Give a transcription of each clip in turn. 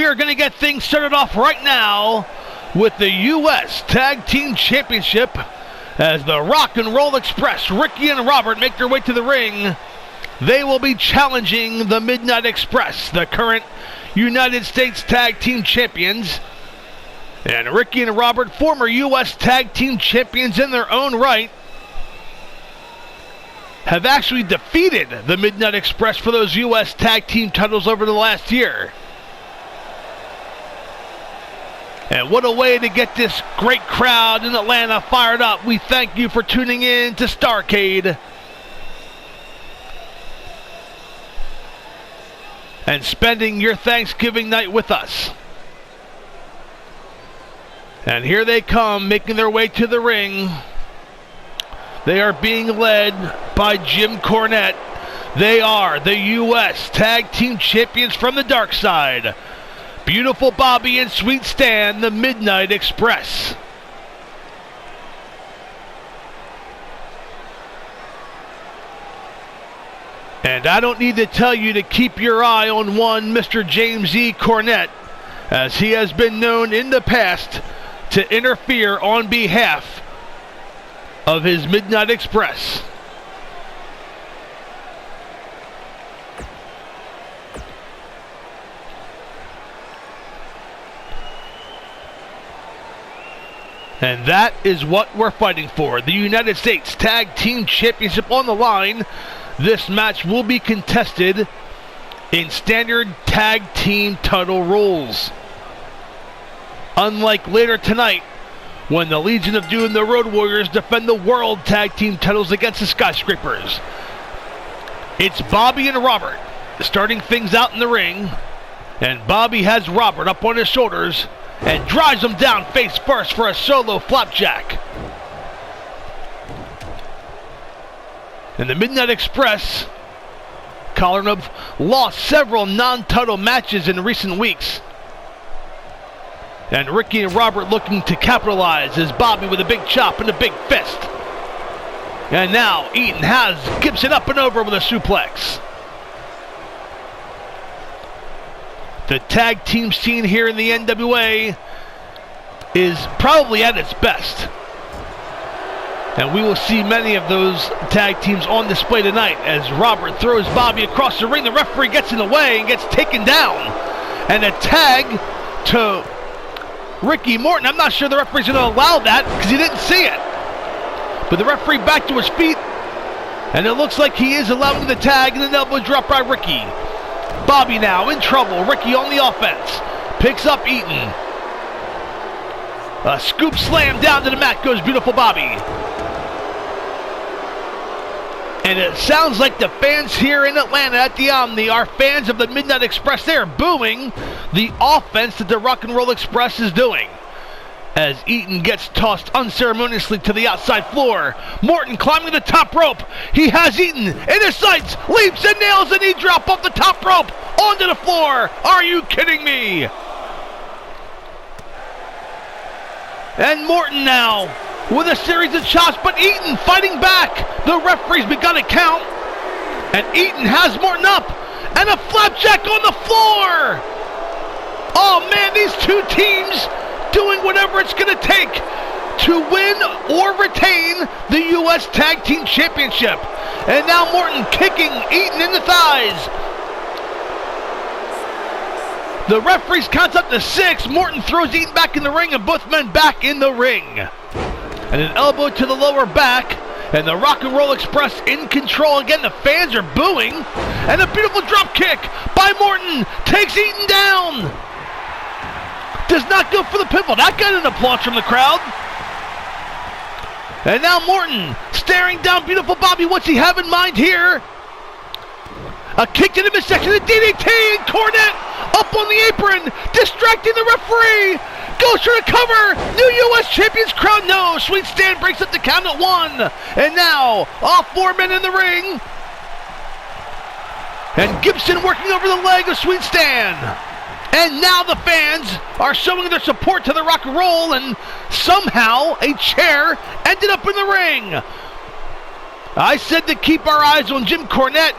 are going to get things started off right now with the U.S. Tag Team Championship as the Rock and Roll Express, Ricky and Robert, make their way to the ring. They will be challenging the Midnight Express, the current United States Tag Team Champions. And Ricky and Robert, former U.S. Tag Team Champions in their own right, have actually defeated the Midnight Express for those U.S. Tag Team titles over the last year. And what a way to get this great crowd in Atlanta fired up. We thank you for tuning in to Starrcade. And spending your Thanksgiving night with us. And here they come, making their way to the ring. They are being led by Jim Cornette. They are the U.S. Tag Team Champions from the dark side. Beautiful Bobby and Sweet Stan, the Midnight Express. And I don't need to tell you to keep your eye on one Mr. James E. Cornette, as he has been known in the past to interfere on behalf of his Midnight Express. And that is what we're fighting for. The United States Tag Team Championship on the line. This match will be contested in standard tag team title rules. Unlike later tonight, when the Legion of Doom and the Road Warriors defend the World Tag Team titles against the Skyscrapers. It's Bobby and Robert starting things out in the ring. And Bobby has Robert up on his shoulders and drives him down face first for a solo flapjack. And the Midnight Express, Colin, have lost several non-title matches in recent weeks. And Ricky and Robert looking to capitalize as Bobby with a big chop and a big fist. And now Eaton has Gibson up and over with a suplex. The tag team scene here in the NWA is probably at its best. And we will see many of those tag teams on display tonight as Robert throws Bobby across the ring. The referee gets in the way and gets taken down. And a tag to Ricky Morton. I'm not sure the referee's going to allow that because he didn't see it. But the referee back to his feet. And it looks like he is allowing the tag and an elbow drop by Ricky. Bobby now in trouble. Ricky on the offense. Picks up Eaton. A scoop slam down to the mat goes beautiful Bobby. And it sounds like the fans here in Atlanta at the Omni are fans of the Midnight Express. They are booing the offense that the Rock and Roll Express is doing. As Eaton gets tossed unceremoniously to the outside floor. Morton climbing the top rope. He has Eaton in his sights. Leaps and nails a knee drop off the top rope. Onto the floor. Are you kidding me? And Morton now with a series of chops, but Eaton fighting back. The referee's begun to count. And Eaton has Morton up. And a flapjack on the floor. Oh man, these two teams doing whatever it's going to take to win or retain the U.S. Tag Team Championship. And now Morton kicking Eaton in the thighs. The referee counts up to 6. Morton throws Eaton back in the ring and both men back in the ring. And an elbow to the lower back. And the Rock and Roll Express in control. Again, the fans are booing. And a beautiful drop kick by Morton takes Eaton down. Does not go for the pinfall. That got an applause from the crowd. And now Morton staring down beautiful Bobby. What's he have in mind here? A kick to the midsection, a DDT, and Cornette up on the apron, distracting the referee. Goes for the cover. New U.S. Champions crowd. No. Sweet Stan breaks up the count at 1. And now, all 4 men in the ring. And Gibson working over the leg of Sweet Stan. And now the fans are showing their support to the Rock and Roll, and somehow a chair ended up in the ring. I said to keep our eyes on Jim Cornette,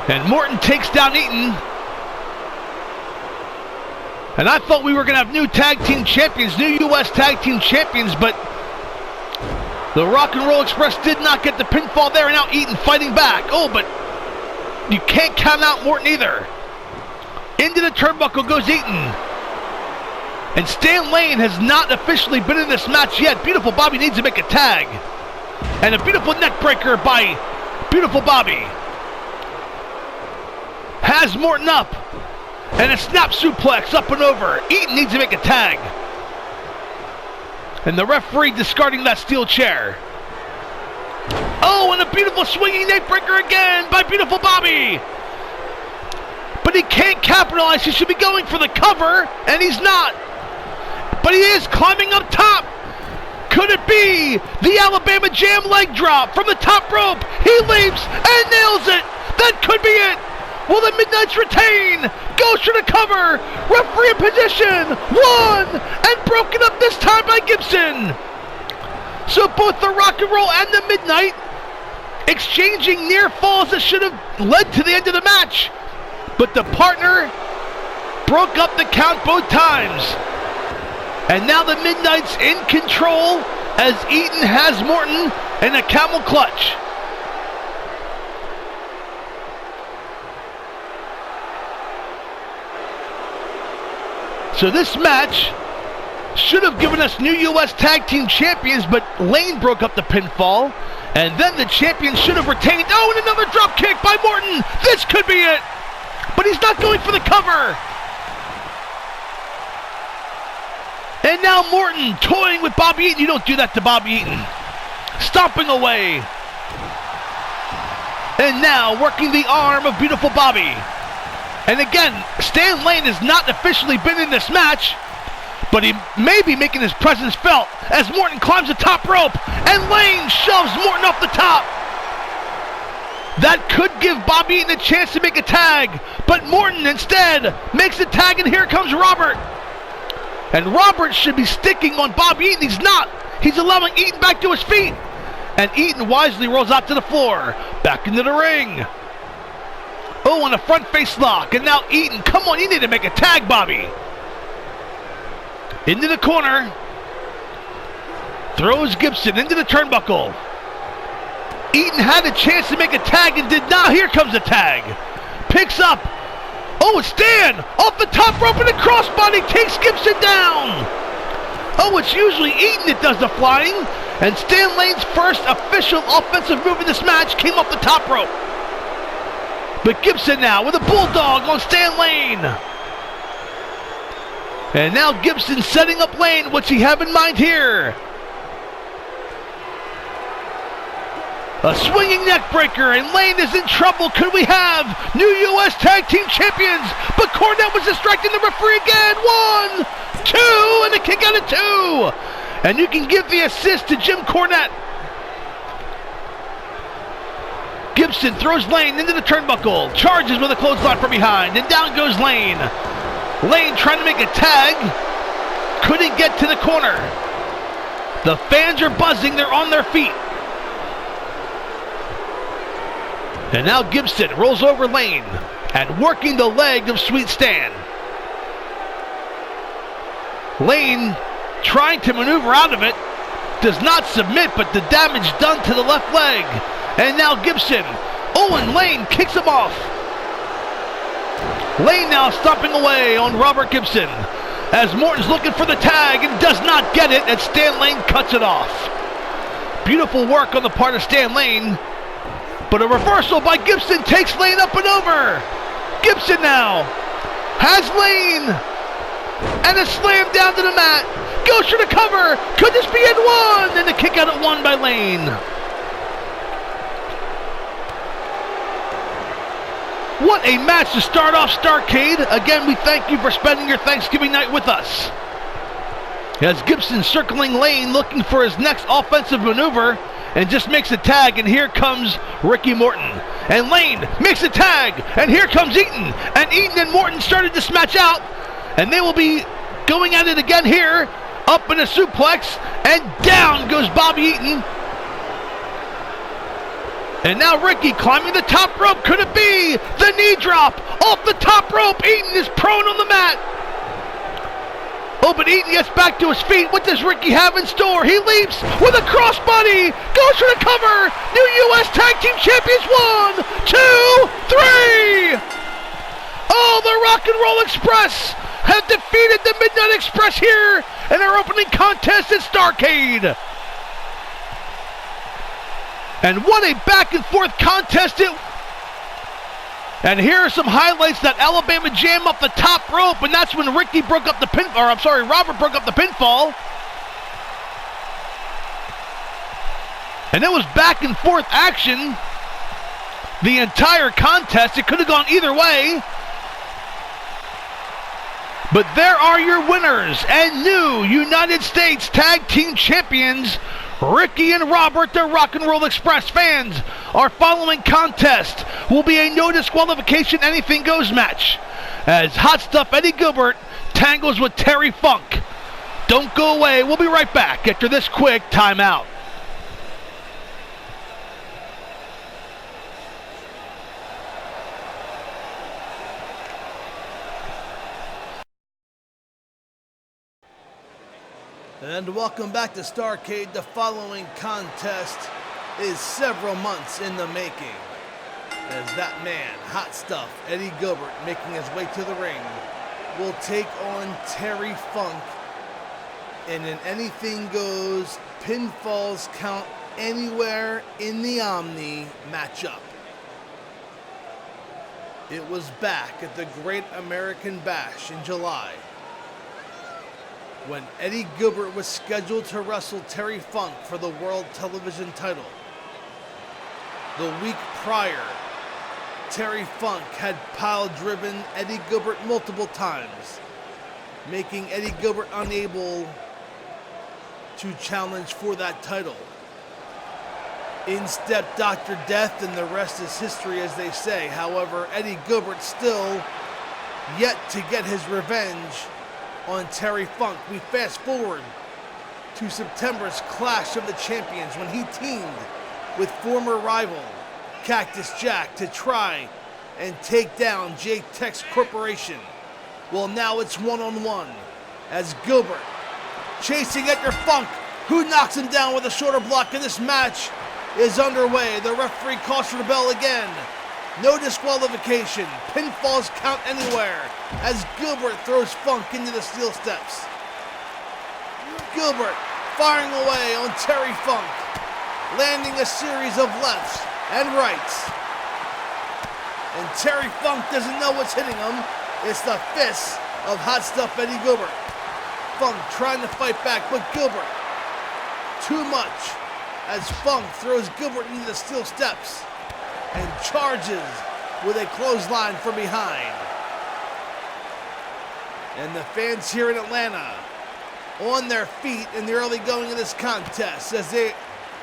and Morton takes down Eaton. And I thought we were going to have new tag team champions, new U.S. tag team champions, but the Rock and Roll Express did not get the pinfall there, and now Eaton fighting back. Oh, but you can't count out Morton either. Into the turnbuckle goes Eaton. And Stan Lane has not officially been in this match yet. Beautiful Bobby needs to make a tag. And a beautiful neck breaker by Beautiful Bobby. Has Morton up. And a snap suplex up and over. Eaton needs to make a tag. And the referee discarding that steel chair. Oh, and a beautiful swinging neck breaker again by Beautiful Bobby. But he can't capitalize. He should be going for the cover, and he's not. But he is climbing up top. Could it be the Alabama Jam leg drop from the top rope? He leaps and nails it. That could be it. Will the Midnights retain? Goes for the cover. Referee in position. One. And broken up this time by Gibson. So both the Rock and Roll and the Midnight exchanging near falls that should have led to the end of the match. But the partner broke up the count both times. And now the Midnight's in control as Eaton has Morton in a camel clutch. So this match should have given us new U.S. Tag Team Champions, but Lane broke up the pinfall. And then the champion should have retained. Oh, and another drop kick by Morton. This could be it. But he's not going for the cover. And now Morton toying with Bobby Eaton. You don't do that to Bobby Eaton. Stomping away. And now working the arm of Beautiful Bobby. And again, Stan Lane has not officially been in this match, but he may be making his presence felt as Morton climbs the top rope and Lane shoves Morton off the top. That could give Bobby Eaton a chance to make a tag, but Morton instead makes a tag, and here comes Robert. And Robert should be sticking on Bobby Eaton. He's not. He's allowing Eaton back to his feet. And Eaton wisely rolls out to the floor. Back into the ring. Oh, on a front face lock. And now Eaton. Come on, you need to make a tag, Bobby. Into the corner. Throws Gibson into the turnbuckle. Eaton had a chance to make a tag and did not. Here comes the tag. Picks up. Oh, Stan off the top rope and a crossbody takes Gibson down. Oh, it's usually Eaton that does the flying. And Stan Lane's first official offensive move in this match came off the top rope. But Gibson now with a bulldog on Stan Lane. And now Gibson setting up Lane. What's he have in mind here? A swinging neck breaker, and Lane is in trouble. Could we have new U.S. Tag Team Champions? But Cornette was distracting the referee again. 1, 2, and a kick out of 2. And you can give the assist to Jim Cornette. Gibson throws Lane into the turnbuckle. Charges with a clothesline from behind, and down goes Lane. Lane trying to make a tag. Couldn't get to the corner. The fans are buzzing. They're on their feet. And now Gibson rolls over Lane and working the leg of Sweet Stan. Lane trying to maneuver out of it. Does not submit, but the damage done to the left leg. And now Gibson. Oh, and Lane kicks him off. Lane now stomping away on Robert Gibson as Morton's looking for the tag and does not get it, and Stan Lane cuts it off. Beautiful work on the part of Stan Lane. But a reversal by Gibson takes Lane up and over. Gibson now has Lane. And a slam down to the mat. Goes for the cover. Could this be it? 1? And the kick out at 1 by Lane. What a match to start off Starrcade. Again, we thank you for spending your Thanksgiving night with us. As Gibson circling Lane looking for his next offensive maneuver. And just makes a tag, and here comes Ricky Morton. And Lane makes a tag, and here comes Eaton. And Eaton and Morton started this match out, and they will be going at it again here. Up in a suplex, and down goes Bobby Eaton. And now Ricky climbing the top rope. Could it be the knee drop off the top rope? Eaton is prone on the mat. Oh, but Eaton gets back to his feet. What does Ricky have in store? He leaps with a crossbody. Goes for the cover. New U.S. Tag Team Champions. 1, 2, 3. Oh, the Rock and Roll Express have defeated the Midnight Express here in our opening contest at Starrcade. And what a back and forth contest it. And here are some highlights. That Alabama jam up the top rope, and that's when Robert broke up the pinfall. And it was back and forth action the entire contest. It could have gone either way. But there are your winners and new United States Tag Team Champions, Ricky and Robert, the Rock and Roll Express. Fans, our following contest will be a no disqualification anything goes match as Hot Stuff Eddie Gilbert tangles with Terry Funk. Don't go away. We'll be right back after this quick timeout. And welcome back to Starrcade. The following contest is several months in the making, as that man, Hot Stuff Eddie Gilbert, making his way to the ring, will take on Terry Funk in an anything goes, pinfalls count anywhere in the Omni matchup. It was back at the Great American Bash in July, when Eddie Gilbert was scheduled to wrestle Terry Funk for the World Television title. The week prior, Terry Funk had pile-driven Eddie Gilbert multiple times, making Eddie Gilbert unable to challenge for that title. In stepped Dr. Death, and the rest is history, as they say. However, Eddie Gilbert still yet to get his revenge on Terry Funk. We fast forward to September's Clash of the Champions, when he teamed with former rival Cactus Jack to try and take down J-Tex Corporation. Well, now it's one-on-one as Gilbert chasing at your Funk, who knocks him down with a shoulder block, and this match is underway. The referee calls for the bell again. No disqualification. Pinfalls count anywhere as Gilbert throws Funk into the steel steps. Gilbert firing away on Terry Funk, landing a series of lefts and rights. And Terry Funk doesn't know what's hitting him. It's the fists of Hot Stuff Eddie Gilbert. Funk trying to fight back, but Gilbert too much, as Funk throws Gilbert into the steel steps and charges with a clothesline from behind. And the fans here in Atlanta on their feet in the early going of this contest, as they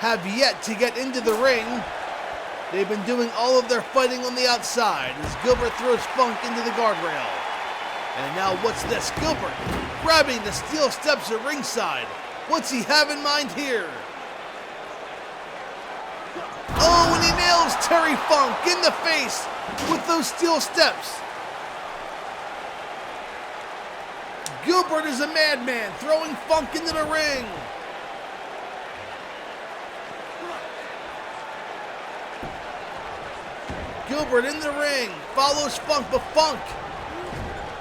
have yet to get into the ring. They've been doing all of their fighting on the outside as Gilbert throws Funk into the guardrail. And now what's this? Gilbert grabbing the steel steps at ringside. What's he have in mind here? Oh, and he nails Terry Funk in the face with those steel steps. Gilbert is a madman, throwing Funk into the ring. Gilbert in the ring, follows Funk, but Funk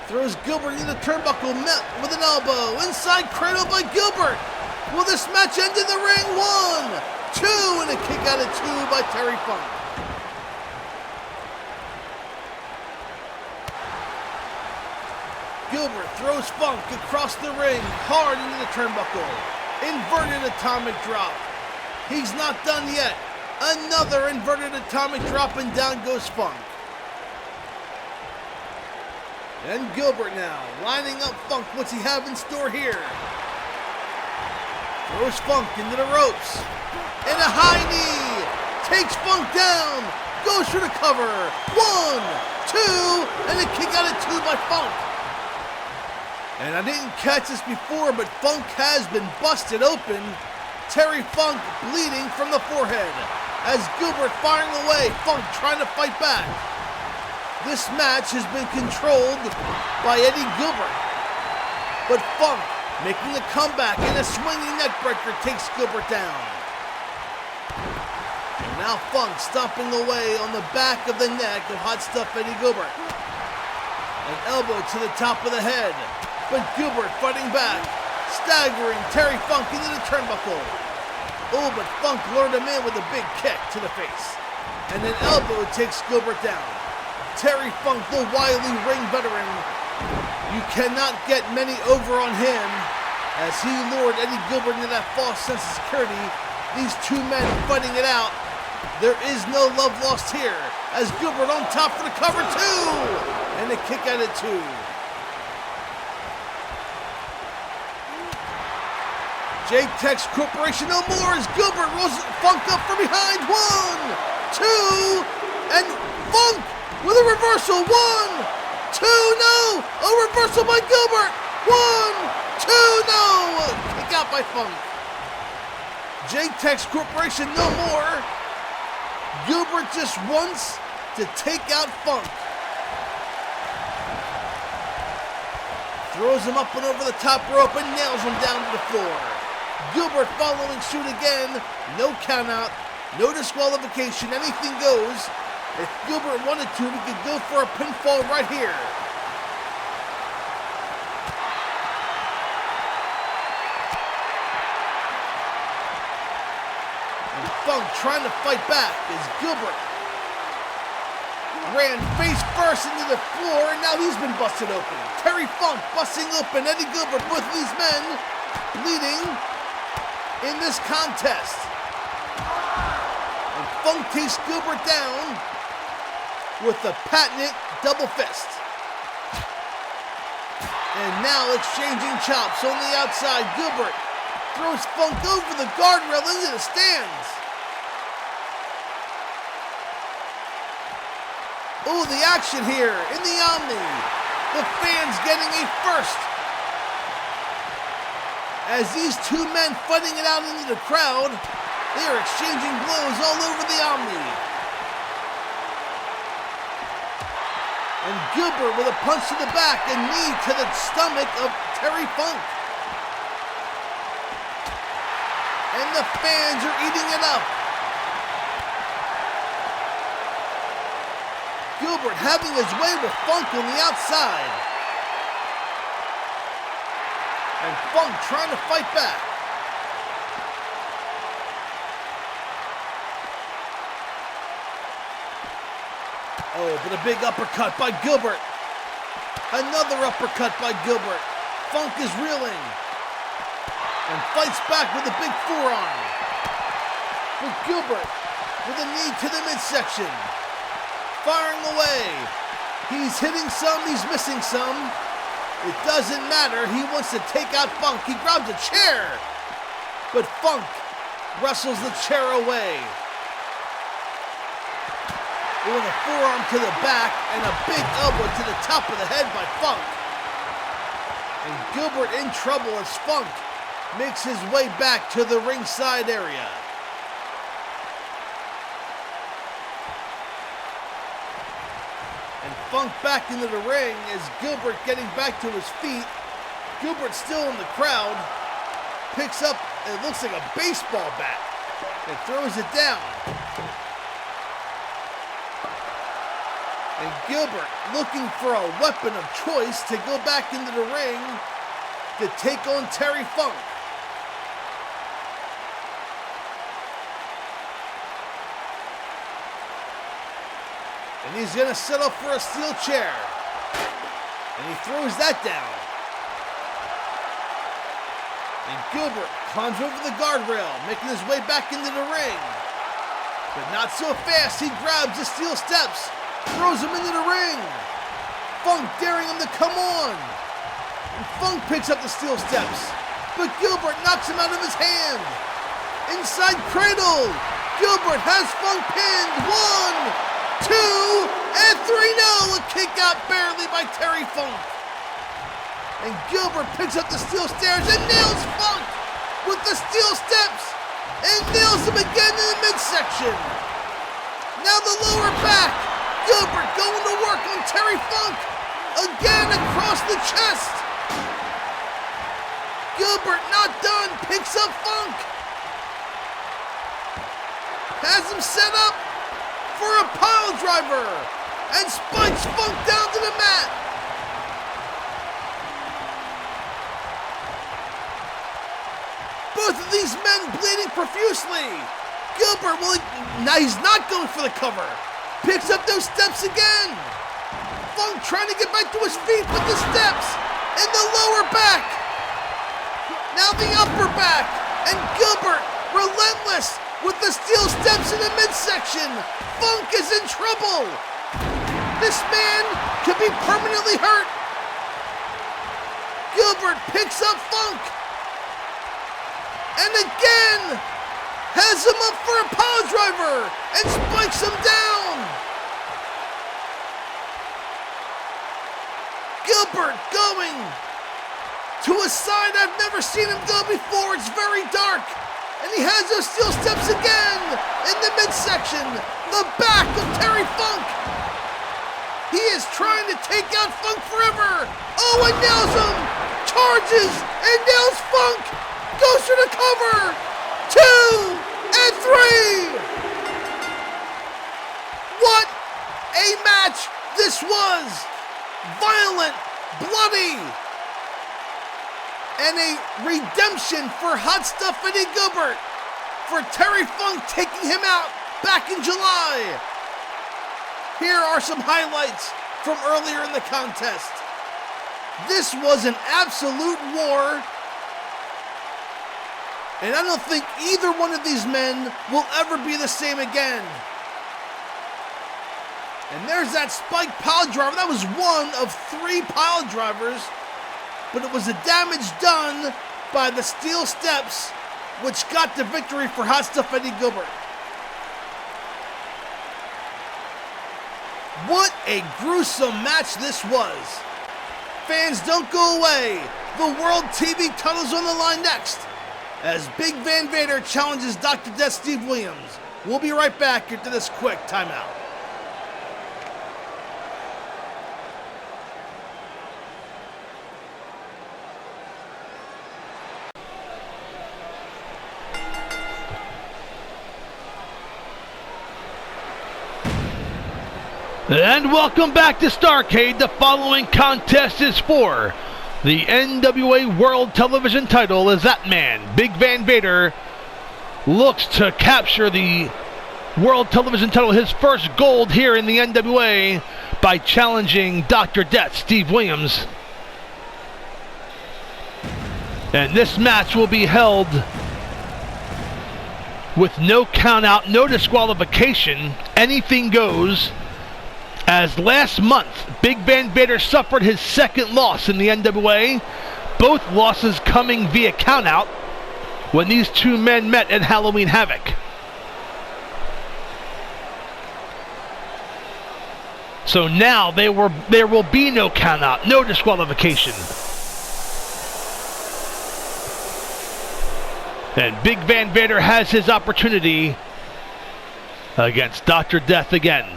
throws Gilbert into the turnbuckle, met with an elbow. Inside cradle by Gilbert. Will this match end in the ring? 1, 2, and a kick out of 2 by Terry Funk. Gilbert throws Funk across the ring, hard into the turnbuckle. Inverted atomic drop. He's not done yet. Another inverted atomic drop, and down goes Funk. And Gilbert now lining up Funk. What's he have in store here? Throws Funk into the ropes. And a high knee. Takes Funk down. Goes for the cover. 1, 2, and a kick out of 2 by Funk. And I didn't catch this before, but Funk has been busted open. Terry Funk bleeding from the forehead as Gilbert firing away. Funk trying to fight back. This match has been controlled by Eddie Gilbert. But Funk, making a comeback in a swinging neckbreaker, takes Gilbert down. And now Funk stomping away on the back of the neck of Hot Stuff Eddie Gilbert. An elbow to the top of the head, but Gilbert fighting back, staggering Terry Funk into the turnbuckle. Oh, but Funk lured him in with a big kick to the face. And an elbow takes Gilbert down. Terry Funk, the wily ring veteran, you cannot get many over on him as he lured Eddie Gilbert into that false sense of security. These two men fighting it out. There is no love lost here as Gilbert on top for the cover too. And a kick out of two. J-Tex Corporation no more as Gilbert rolls Funk up from behind. 1, 2, and Funk with a reversal. 1, 2, no! A reversal by Gilbert. 1, 2, no! Kick out by Funk. J-Tex Corporation no more. Gilbert just wants to take out Funk. Throws him up and over the top rope and nails him down to the floor. Gilbert following suit again. No count out, no disqualification, anything goes. If Gilbert wanted to, he could go for a pinfall right here. And Funk trying to fight back as Gilbert ran face first into the floor, and now he's been busted open. Terry Funk busting open Eddie Gilbert, both of these men bleeding in this contest. And Funk takes Gilbert down with the patented double fist. And now exchanging chops on the outside. Gilbert throws Funk over the guardrail into the stands. Oh, the action here in the Omni. The fans getting a first. As these two men fighting it out into the crowd, they are exchanging blows all over the Omni. And Gilbert with a punch to the back and knee to the stomach of Terry Funk. And the fans are eating it up. Gilbert having his way with Funk on the outside. And Funk trying to fight back. Oh, but a big uppercut by Gilbert. Another uppercut by Gilbert. Funk is reeling. And fights back with a big forearm. But Gilbert with a knee to the midsection. Firing away. He's hitting some, he's missing some. It doesn't matter, he wants to take out Funk. He grabs a chair. But Funk wrestles the chair away. With a forearm to the back and a big elbow to the top of the head by Funk. And Gilbert in trouble as Funk makes his way back to the ringside area. And Funk back into the ring as Gilbert getting back to his feet. Gilbert still in the crowd. Picks up, it looks like a baseball bat, and throws it down. And Gilbert looking for a weapon of choice to go back into the ring to take on Terry Funk. And he's going to settle for a steel chair. And he throws that down. And Gilbert climbs over the guardrail, making his way back into the ring. But not so fast. He grabs the steel steps, throws him into the ring. Funk daring him to come on. And Funk picks up the steel steps. But Gilbert knocks him out of his hand. Inside cradle. Gilbert has Funk pinned. 1, 2, and 3. No, a kick out barely by Terry Funk. And Gilbert picks up the steel stairs and nails Funk with the steel steps. And nails him again in the midsection. Now the lower back. Gilbert going to work on Terry Funk. Again across the chest. Gilbert not done, picks up Funk. Has him set up for a pile driver and spikes Funk down to the mat. Both of these men bleeding profusely. Gilbert, now he's not going for the cover. Picks up those steps again. Funk trying to get back to his feet with the steps and the lower back. Now the upper back. And Gilbert, relentless with the steel steps in the midsection. Funk is in trouble. This man could be permanently hurt. Gilbert picks up Funk. And again, has him up for a power driver and spikes him down. Gilbert going to a side I've never seen him go before. It's very dark. And he has those steel steps again in the midsection. The back of Terry Funk. He is trying to take out Funk forever. Oh, and nails him. Charges and nails Funk. Goes for the cover. 2 and 3. What a match this was. Violent, bloody, and a redemption for Hot Stuff Eddie Gilbert for Terry Funk taking him out back in July. Here are some highlights from earlier in the contest. This was an absolute war. And I don't think either one of these men will ever be the same again. And there's that spike pile driver. That was one of 3 pile drivers. But it was the damage done by the steel steps which got the victory for Hot Stuff Eddie Gilbert. What a gruesome match this was. Fans, don't go away. The World TV title's on the line next, as Big Van Vader challenges Dr. Death Steve Williams. We'll be right back after this quick timeout. And welcome back to Starrcade. The following contest is for the NWA World Television Title, as that man, Big Van Vader, looks to capture the World Television Title, his first gold here in the NWA, by challenging Dr. Death, Steve Williams. And this match will be held with no count out, no disqualification, anything goes. As last month, Big Van Vader suffered his second loss in the NWA, both losses coming via countout when these two men met at Halloween Havoc. So now there will be no countout, no disqualification. And Big Van Vader has his opportunity against Dr. Death again.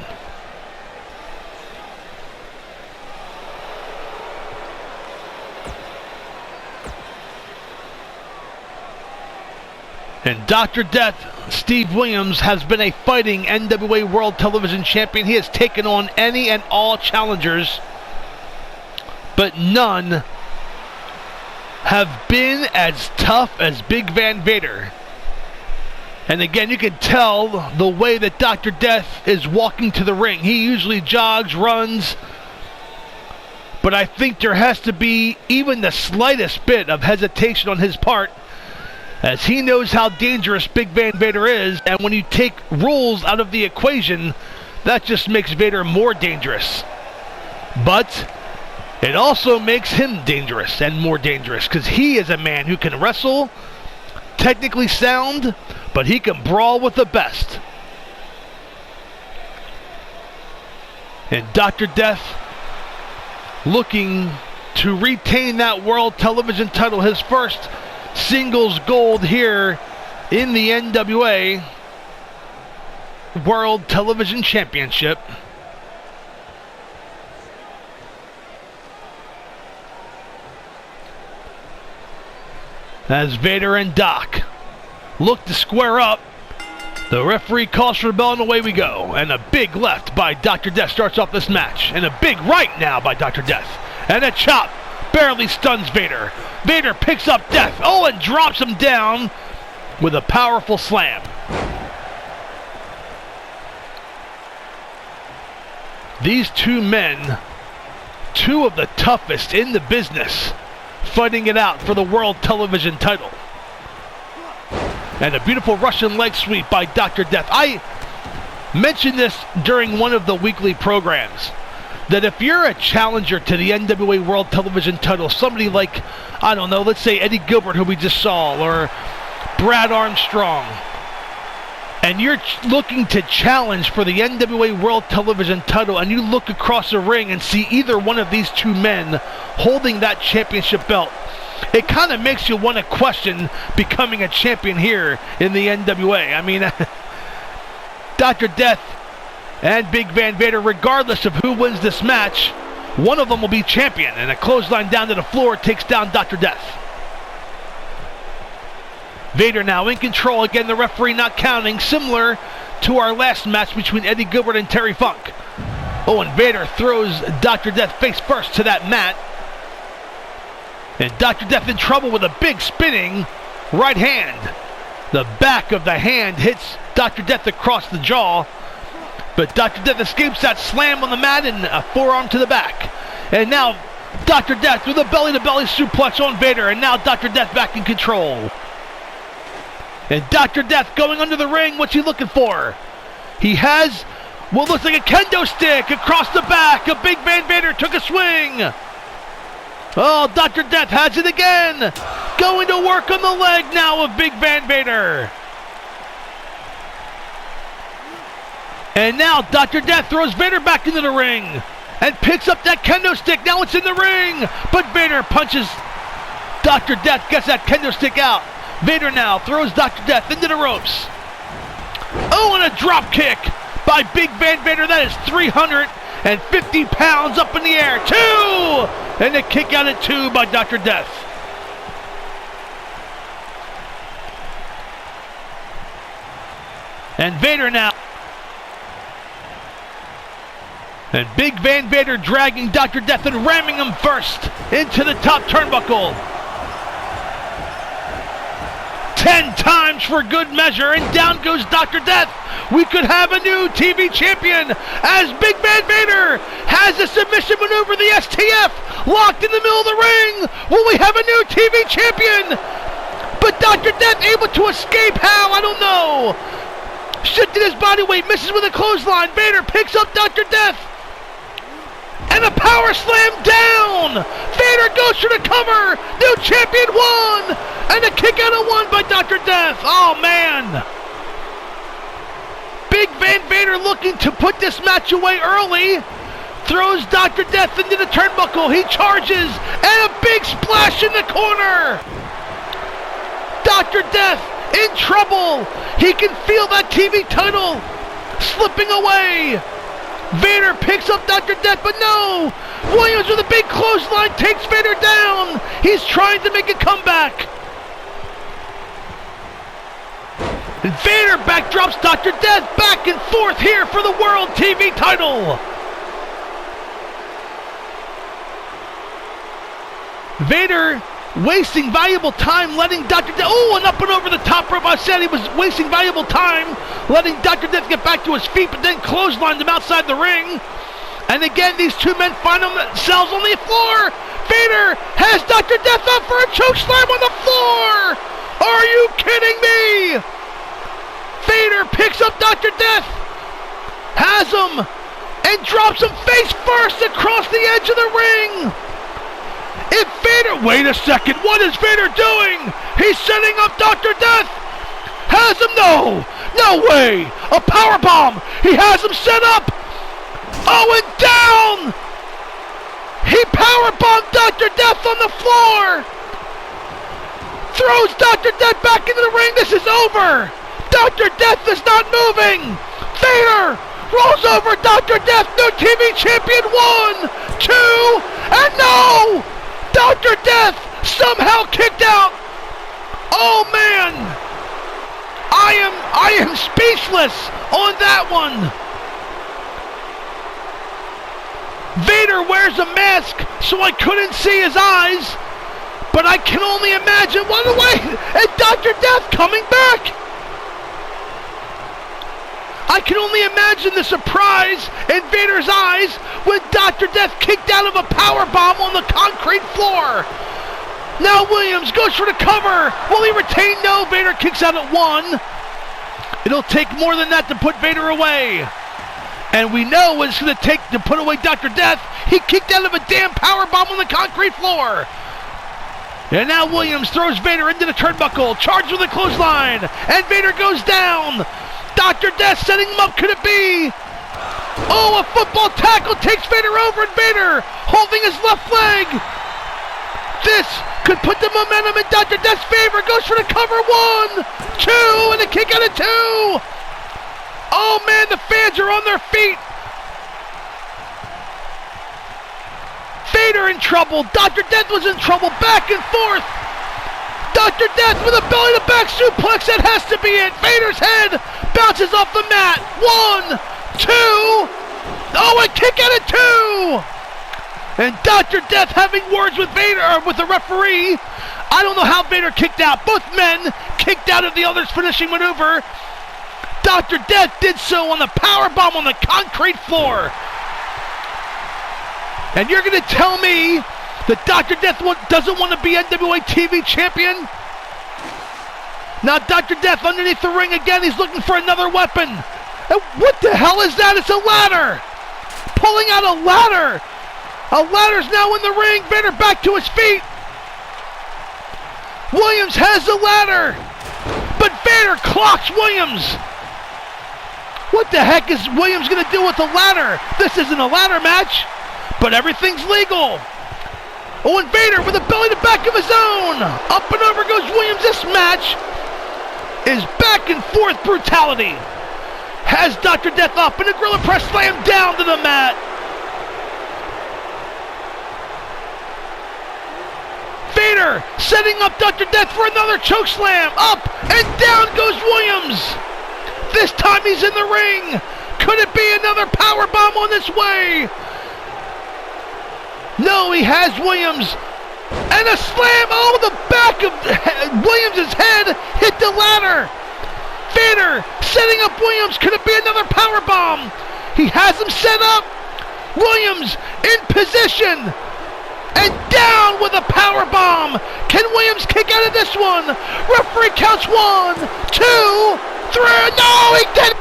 And Dr. Death, Steve Williams, has been a fighting NWA World Television Champion. He has taken on any and all challengers, but none have been as tough as Big Van Vader. And again, you can tell the way that Dr. Death is walking to the ring. He usually jogs, runs, but I think there has to be even the slightest bit of hesitation on his part, as he knows how dangerous Big Van Vader is, and when you take rules out of the equation, that just makes Vader more dangerous. But it also makes him dangerous and more dangerous, because he is a man who can wrestle, technically sound, but he can brawl with the best. And Dr. Death looking to retain that World Television Title, his first singles gold here in the NWA World Television Championship. as Vader and Doc look to square up. The referee calls for the bell and away we go. And a big left by Dr. Death starts off this match. And a big right now by Dr. Death. And a chop barely stuns Vader. Vader picks up Death. Oh, and drops him down with a powerful slam. These two men, two of the toughest in the business, fighting it out for the World Television Title. And a beautiful Russian leg sweep by Dr. Death. I mentioned this during one of the weekly programs, that if you're a challenger to the NWA World Television Title, somebody like, I don't know, let's say Eddie Gilbert, who we just saw, or Brad Armstrong, and you're looking to challenge for the NWA World Television Title, and you look across the ring and see either one of these two men holding that championship belt, it kind of makes you want to question becoming a champion here in the NWA. I mean, Dr. Death and Big Van Vader, regardless of who wins this match, one of them will be champion, and a clothesline down to the floor takes down Dr. Death. Vader now in control. Again, the referee not counting, similar to our last match between Eddie Gilbert and Terry Funk. Oh, and Vader throws Dr. Death face first to that mat. And Dr. Death in trouble with a big spinning right hand. The back of the hand hits Dr. Death across the jaw. But Dr. Death escapes that slam on the mat and a forearm to the back. And now Dr. Death with a belly-to-belly suplex on Vader. And now Dr. Death back in control. And Dr. Death going under the ring. What's he looking for? He has what looks like a kendo stick across the back. A Big Van Vader took a swing. Oh, Dr. Death has it again. Going to work on the leg now of Big Van Vader. And now Dr. Death throws Vader back into the ring and picks up that kendo stick. Now it's in the ring. But Vader punches Dr. Death, gets that kendo stick out. Vader now throws Dr. Death into the ropes. Oh, and a drop kick by Big Van Vader. That is 350 pounds up in the air. 2! And a kick out at 2 by Dr. Death. And Vader now. And Big Van Vader dragging Dr. Death and ramming him first into the top turnbuckle. 10 times for good measure, and down goes Dr. Death. We could have a new TV champion as Big Van Vader has a submission maneuver, the STF, locked in the middle of the ring. Will we have a new TV champion? But Dr. Death able to escape. How? I don't know. Shifted his body weight, misses with a clothesline. Vader picks up Dr. Death. And a power slam down. Vader goes for the cover. New champion won. And a kick out of 1 by Dr. Death. Oh, man. Big Van Vader looking to put this match away early. Throws Dr. Death into the turnbuckle. He charges. And a big splash in the corner. Dr. Death in trouble. He can feel that TV title slipping away. Vader picks up Dr. Death, but no! Williams with a big clothesline takes Vader down! He's trying to make a comeback! And Vader backdrops Dr. Death back and forth here for the World TV title! Vader wasting valuable time letting Dr. Death... Oh, and up and over the top rope. I said he was wasting valuable time letting Dr. Death get back to his feet, but then clotheslined him outside the ring. And again, these two men find themselves on the floor. Vader has Dr. Death up for a choke slam on the floor. Are you kidding me? Vader picks up Dr. Death, has him, and drops him face first across the edge of the ring. If Vader, wait a second, what is Vader doing? He's setting up Dr. Death. Has him, no way. A power bomb. He has him set up. Oh, and down. He power bombed Dr. Death on the floor. Throws Dr. Death back into the ring. This is over. Dr. Death is not moving. Vader rolls over Dr. Death. New TV champion. 1, 2, and no. Dr. Death somehow kicked out Oh man! I am speechless on that one. Vader wears a mask so I couldn't see his eyes, but I can only imagine what a way, and Dr. Death coming back. I can only imagine the surprise in Vader's eyes when Dr. Death kicked out of a power bomb on the concrete floor. Now Williams goes for the cover. Will he retain? No, Vader kicks out at 1. It'll take more than that to put Vader away. And we know what it's going to take to put away Dr. Death. He kicked out of a damn power bomb on the concrete floor. And now Williams throws Vader into the turnbuckle, charged with a clothesline, and Vader goes down. Dr. Death setting him up, could it be? Oh, a football tackle takes Vader over, and Vader holding his left leg. This could put the momentum in Dr. Death's favor. Goes for the cover. 1, 2, and a kick out of 2. Oh man, the fans are on their feet. Vader in trouble. Dr. Death was in trouble. Back and forth. Dr. Death with a belly-to-back suplex. That has to be it. Vader's head bounces off the mat. 1, 2. Oh, a kick out of 2. And Dr. Death having words with Vader, or with the referee. I don't know how Vader kicked out. Both men kicked out of the other's finishing maneuver. Dr. Death did so on the powerbomb on the concrete floor. And you're going to tell me that Dr. Death doesn't want to be NWA TV champion? Now Dr. Death underneath the ring again. He's looking for another weapon. And what the hell is that? It's a ladder. Pulling out a ladder. A ladder's now in the ring. Vader back to his feet. Williams has the ladder. But Vader clocks Williams. What the heck is Williams going to do with the ladder? This isn't a ladder match, but everything's legal. Oh, and Vader with a belly to back of his own. Up and over goes Williams. This match is back and forth brutality. Has Dr. Death up and a gorilla press slam down to the mat. Vader setting up Dr. Death for another choke slam. Up and down goes Williams. This time he's in the ring. Could it be another power bomb on its way? No, he has Williams. And a slam. Oh, the back of Williams' head hit the ladder. Vader setting up Williams. Could it be another power bomb? He has him set up. Williams in position. And down with a power bomb. Can Williams kick out of this one? Referee counts 1, 2, 3. No, he did.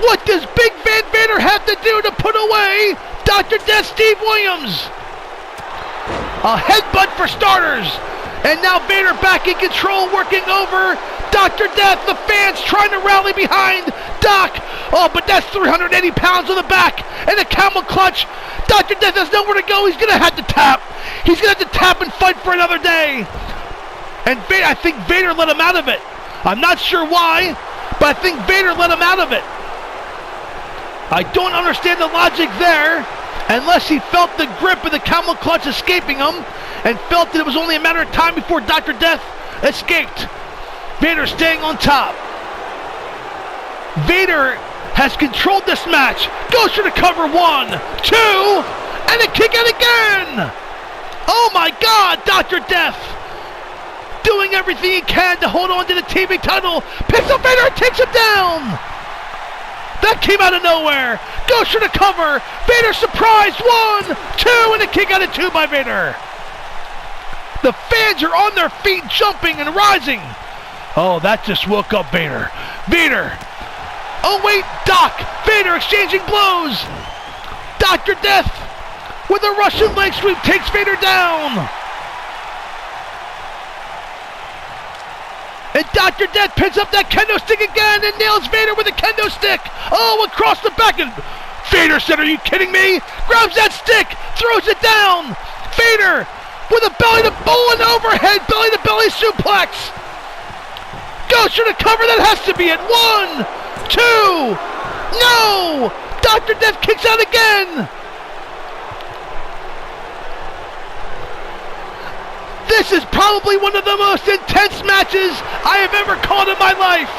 What does Big Van Vader have to do to put away Dr. Death Steve Williams? A headbutt for starters. And now Vader back in control, working over Dr. Death. The fans trying to rally behind Doc. Oh, but that's 380 pounds on the back. And a camel clutch. Dr. Death has nowhere to go. He's going to have to tap. He's going to have to tap and fight for another day. And I think Vader let him out of it. I'm not sure why, but I think Vader let him out of it. I don't understand the logic there, unless he felt the grip of the camel clutch escaping him and felt that it was only a matter of time before Dr. Death escaped. Vader staying on top. Vader has controlled this match. Goes for the cover. 1, 2, and a kick out again. Oh my God, Dr. Death doing everything he can to hold on to the TV title. Picks up Vader and takes him down. That came out of nowhere. Goes for the cover. Vader surprised. 1, 2, and a kick out of 2 by Vader. The fans are on their feet, jumping and rising. Oh, that just woke up Vader. Vader. Oh wait, Doc. Vader exchanging blows. Dr. Death with a Russian leg sweep takes Vader down. And Dr. Death picks up that kendo stick again and nails Vader with a kendo stick. Oh, across the back. And Vader said, are you kidding me? Grabs that stick, throws it down. Vader with a belly to an overhead belly to belly suplex. Goes for the cover. That has to be it. 1, 2. No! Dr. Death kicks out again. This is probably one of the most intense matches I have ever called in my life.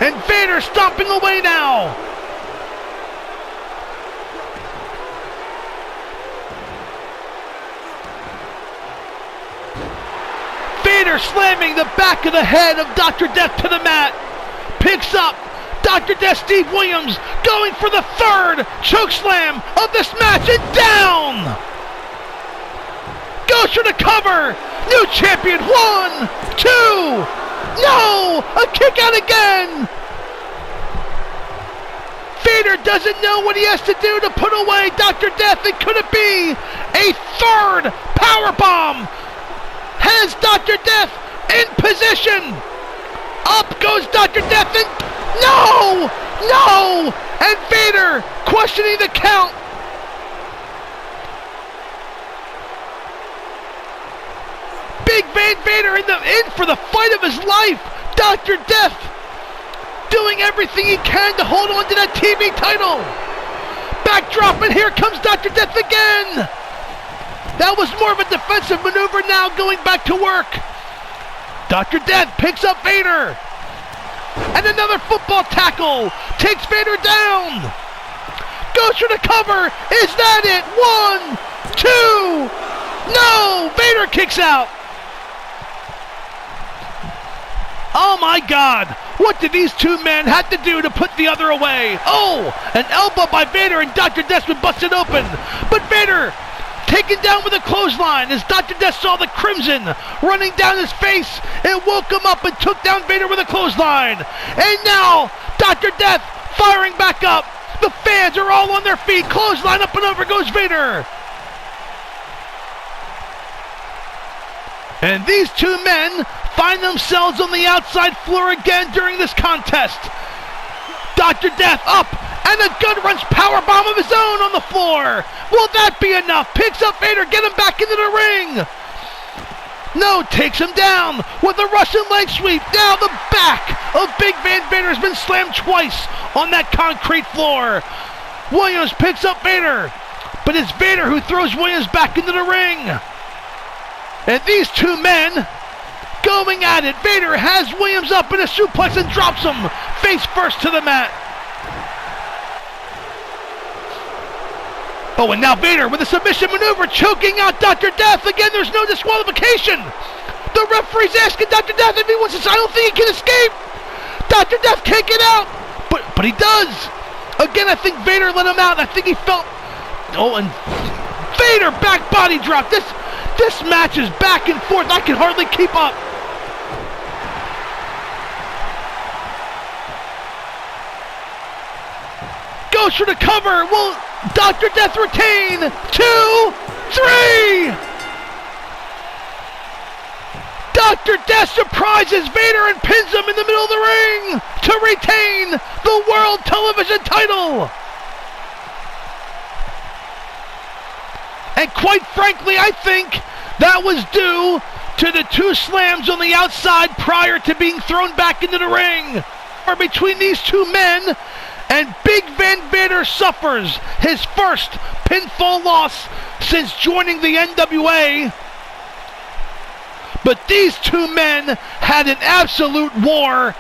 And Vader stomping away now. Vader slamming the back of the head of Dr. Death to the mat. Picks up Dr. Death Steve Williams going for the third choke slam of this match and down. Goes for the cover. New champion. 1, 2. No! A kick out again. Vader doesn't know what he has to do to put away Dr. Death. And could it be a third power bomb? Has Dr. Death in position. Up goes Dr. Death and no! No! And Vader questioning the count. Big Van Vader in for the fight of his life. Dr. Death doing everything he can to hold on to that TV title. Backdrop, and here comes Dr. Death again. That was more of a defensive maneuver, now going back to work. Dr. Death picks up Vader. And another football tackle takes Vader down. Goes for the cover. Is that it? 1, 2. No! Vader kicks out. Oh my God. What did these two men have to do to put the other away? Oh! An elbow by Vader and Dr. Death was busted open. But Vader taken down with a clothesline as Dr. Death saw the crimson running down his face and woke him up and took down Vader with a clothesline. And now Dr. Death firing back up. The fans are all on their feet. Clothesline up and over goes Vader. And these two men find themselves on the outside floor again during this contest. Dr. Death up. And a gun runs powerbomb of his own on the floor. Will that be enough? Picks up Vader, get him back into the ring. No, takes him down with a Russian leg sweep. Now the back of Big Van Vader has been slammed twice on that concrete floor. Williams picks up Vader, but it's Vader who throws Williams back into the ring. And these two men going at it. Vader has Williams up in a suplex and drops him face first to the mat. Oh, and now Vader with a submission maneuver, choking out Dr. Death. Again, there's no disqualification. The referee's asking Dr. Death if he wants to. I don't think he can escape. Dr. Death can't get out, but he does. Again, I think Vader let him out. I think he felt. Oh, and Vader back body drop. This match is back and forth. I can hardly keep up. Goes for the cover. Will Dr. Death retain? 2, 3. Dr. Death surprises Vader and pins him in the middle of the ring to retain the World Television title. And quite frankly, I think that was due to the two slams on the outside prior to being thrown back into the ring. Or between these two men, and Big Van Vader suffers his first pinfall loss since joining the NWA. But these two men had an absolute war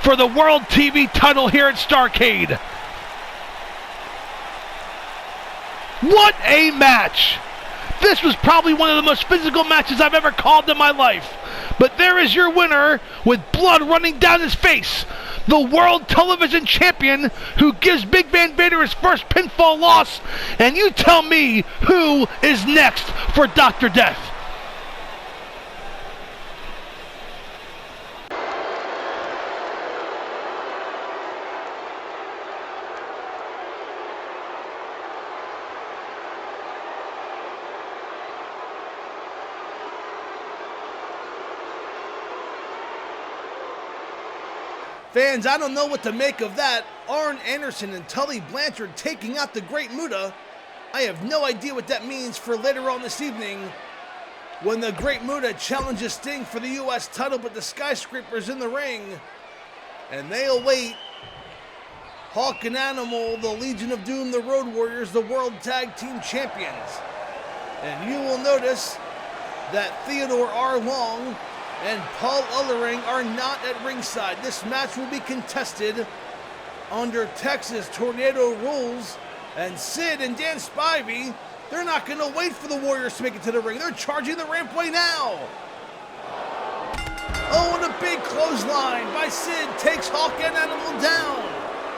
for the World TV title here at Starrcade. What a match! This was probably one of the most physical matches I've ever called in my life. But there is your winner with blood running down his face. The World Television Champion who gives Big Van Vader his first pinfall loss. And you tell me who is next for Dr. Death. Fans, I don't know what to make of that. Arn Anderson and Tully Blanchard taking out the Great Muta. I have no idea what that means for later on this evening when the Great Muta challenges Sting for the US title, but the Skyscrapers in the ring. And they await Hawk and Animal, the Legion of Doom, the Road Warriors, the World Tag Team Champions. And you will notice that Theodore R. Long and Paul Ellering are not at ringside. This match will be contested under Texas Tornado rules, and Sid and Dan Spivey, they're not going to wait for the Warriors to make it to the ring. They're charging the rampway now. Oh, and a big clothesline by Sid takes Hawk and Animal down.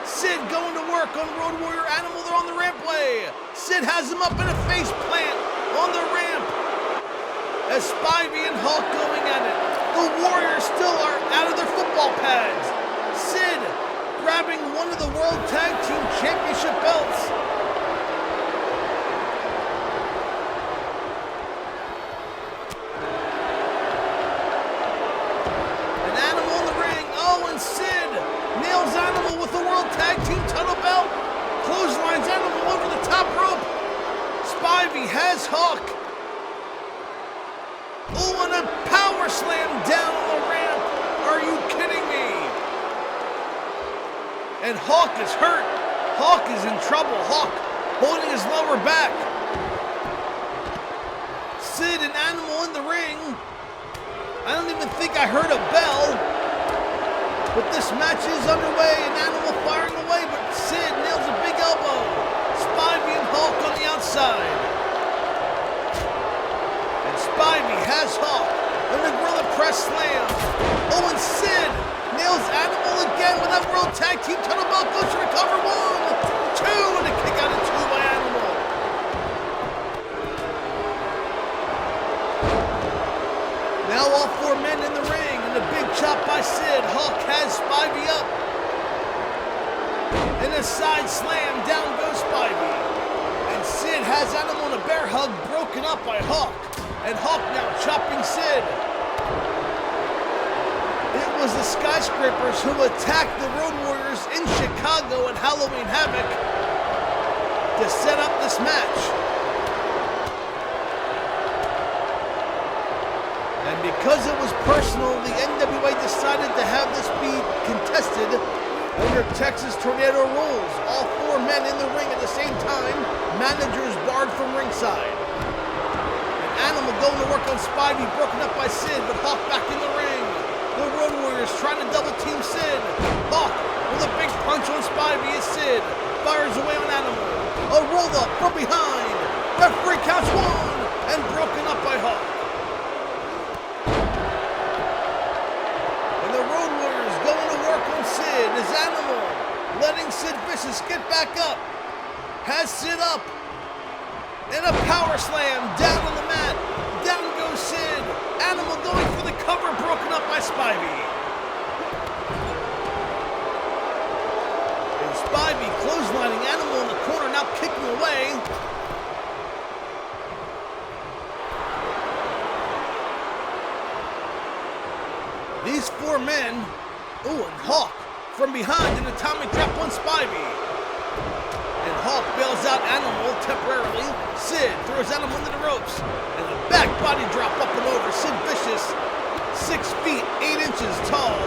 Sid going to work on Road Warrior Animal. They're on the rampway. Sid has him up in a face plant on the ramp as Spivey and Hawk going at it. The Warriors still are out of their football pads. Sid grabbing one of the World Tag Team Championship belts. An Animal in the ring. Oh, and Sid nails Animal with the World Tag Team title belt. Clotheslines Animal over the top rope. Spivey has Hawk. Oh, and a power slam down on the ramp. Are you kidding me? And Hawk is hurt. Hawk is in trouble. Hawk holding his lower back. Sid and Animal in the ring. I don't even think I heard a bell. But this match is underway and Animal firing away, but Sid nails a big elbow. Spivey and Hawk on the outside. Spivey has Hawk, and the Gorilla Press slam. Oh, and Sid nails Animal again with that World Tag Team title belt. Goes to recover 1, 2, and a kick out of 2 by Animal. Now all 4 men in the ring, and a big chop by Sid. Hawk has Spivey up. And a side slam, down goes Spivey. And Sid has Animal in a bear hug, broken up by Hawk. And Hawk now chopping Sid. It was the Skyscrapers who attacked the Road Warriors in Chicago at Halloween Havoc to set up this match. And because it was personal, the NWA decided to have this be contested under Texas Tornado rules. All 4 men in the ring at the same time, managers barred from ringside. Animal going to work on Spivey, broken up by Sid, but Hawk back in the ring. The Road Warriors trying to double team Sid. Hawk with a big punch on Spivey as Sid fires away on Animal. A roll up from behind. Referee counts 1 and broken up by Hawk. And the Road Warriors going to work on Sid as Animal letting Sid Vicious get back up. Has Sid up. And a power slam down on the mat. Down goes Sid. Animal going for the cover, broken up by Spivey. And Spivey clotheslining Animal in the corner, now kicking away. These 4 men, oh, and Hawk from behind, an atomic drop on Spivey. And Hawk bails out Animal temporarily. Sid throws Animal into the ropes. And a back body drop up and over. Sid Vicious, 6 feet, 8 inches tall.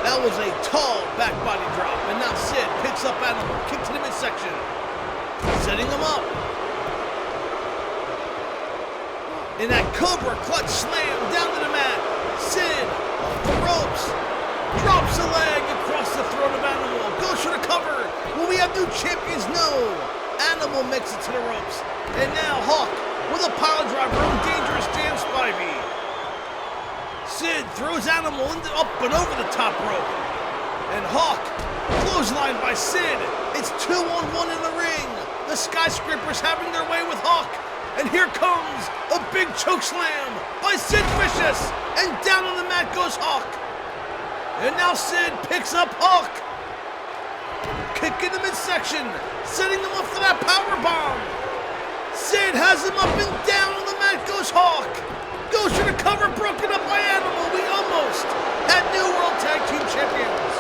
That was a tall back body drop. And now Sid picks up Animal, kick to the midsection. Setting him up. And that Cobra clutch slam down to the mat. Sid off the ropes. Drops a leg across the throat of Animal. Goes for the cover. Will we have new champions? No. Animal makes it to the ropes. And now Hawk with a pile driver on dangerous Dan Spivey. Sid throws Animal up and over the top rope. And Hawk, clothesline by Sid. It's 2-on-1 in the ring. The Skyscrapers having their way with Hawk. And here comes a big choke slam by Sid Vicious. And down on the mat goes Hawk. And now Sid picks up Hawk. Kick in the midsection, setting him up for that power bomb. Sid has him up and down on the mat goes Hawk. Goes for the cover, broken up by Animal. We almost had new World Tag Team Champions.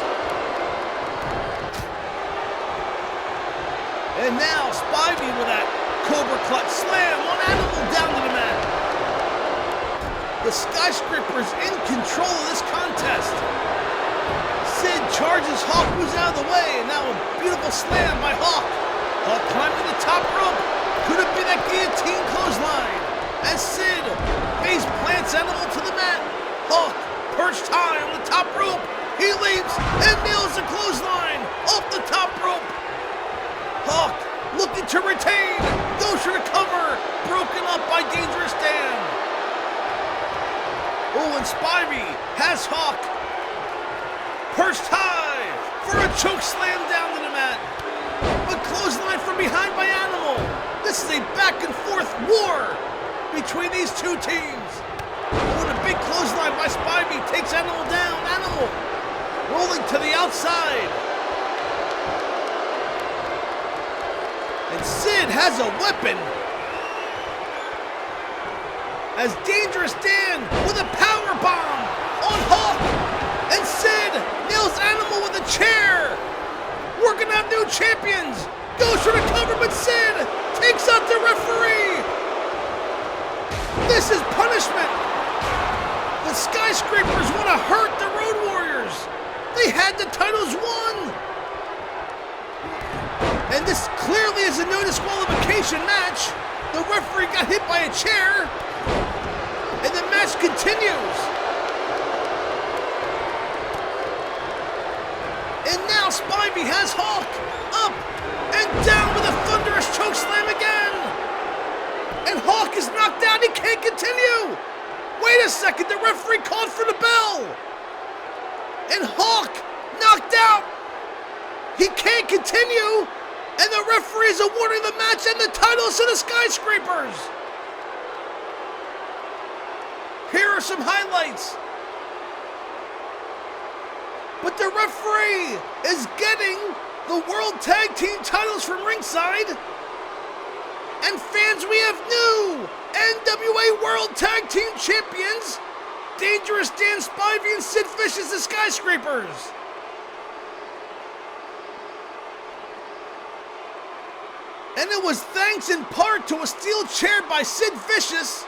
And now Spivey with that Cobra clutch slam on Animal down to the mat. The Skyscrapers in control of this contest. Sid charges Hawk, who's out of the way, and now a beautiful slam by Hawk. Hawk climbing the top rope. Could it be that guillotine clothesline? as Sid face plants Animal to the mat. Hawk perched high on the top rope. He leaps and nails the clothesline off the top rope. Hawk looking to retain, goes for the cover, broken up by Dangerous Dan. Oh, and Spivey has Hawk perched high for a choke slam down to the mat. But clothesline from behind by Animal. This is a back and forth war between these two teams. When a big clothesline by Spivey takes Animal down. Animal rolling to the outside. And Sid has a weapon as Dangerous Dan with a power bomb on Hawk. And Sid nails Animal with a chair. We're gonna have new champions. Goes for the cover, but Sid takes out the referee. This is punishment. The Skyscrapers want to hurt the Road Warriors. They had the titles won. And this clearly is a no disqualification match. The referee got hit by a chair. And the match continues. And now Spivey has Hawk up and down with a thunderous chokeslam again. And Hawk is knocked out. He can't continue. Wait a second. The referee called for the bell. And Hawk knocked out. He can't continue. And the referee is awarding the match and the titles to the Skyscrapers. Here are some highlights. But the referee is getting the World Tag Team titles from ringside. And fans, we have new NWA World Tag Team Champions, Dangerous Dan Spivey and Sid Vicious, the Skyscrapers. And it was thanks in part to a steel chair by Sid Vicious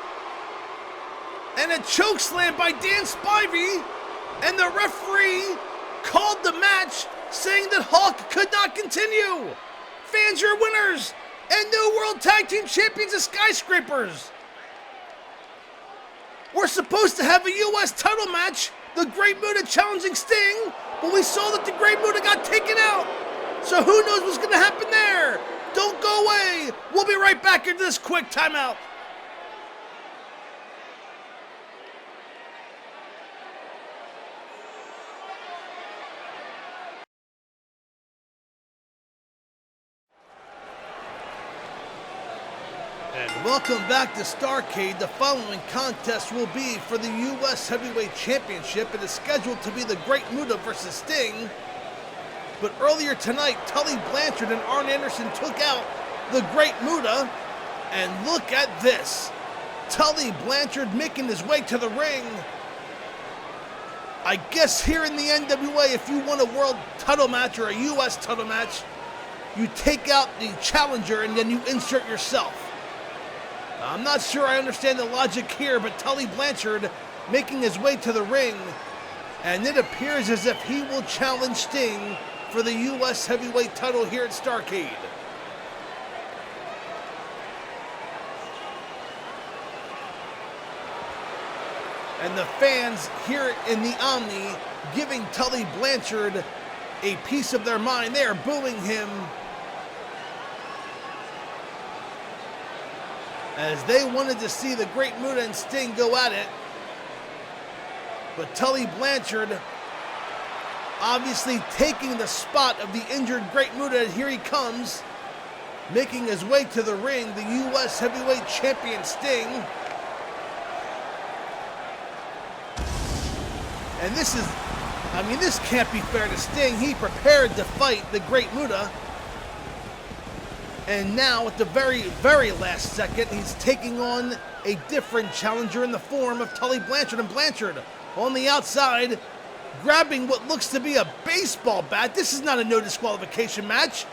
and a chokeslam by Dan Spivey, and the referee called the match, saying that Hawk could not continue. Fans, your winners and new World Tag Team Champions, the Skyscrapers. We're supposed to have a U.S. title match, the Great Muta challenging Sting, but we saw that the Great Muta got taken out. So who knows what's going to happen there? Don't go away. We'll be right back into this quick timeout. And welcome back to Starrcade. The following contest will be for the U.S. Heavyweight Championship. It is scheduled to be the Great Muta versus Sting. But earlier tonight, Tully Blanchard and Arn Anderson took out the Great Muta. And look at this. Tully Blanchard making his way to the ring. I guess here in the NWA, if you want a world title match or a U.S. title match, you take out the challenger and then you insert yourself. I'm not sure I understand the logic here, but Tully Blanchard making his way to the ring, and it appears as if he will challenge Sting for the U.S. Heavyweight title here at Starrcade. And the fans here in the Omni giving Tully Blanchard a piece of their mind. They are booing him as they wanted to see the Great Muta and Sting go at it. But Tully Blanchard obviously taking the spot of the injured Great Muta. Here he comes, making his way to the ring, the U.S. Heavyweight Champion Sting. And this can't be fair to Sting. He prepared to fight the Great Muta. And now, at the very, very last second, he's taking on a different challenger in the form of Tully Blanchard. And Blanchard on the outside, grabbing what looks to be a baseball bat. This is not a no disqualification match,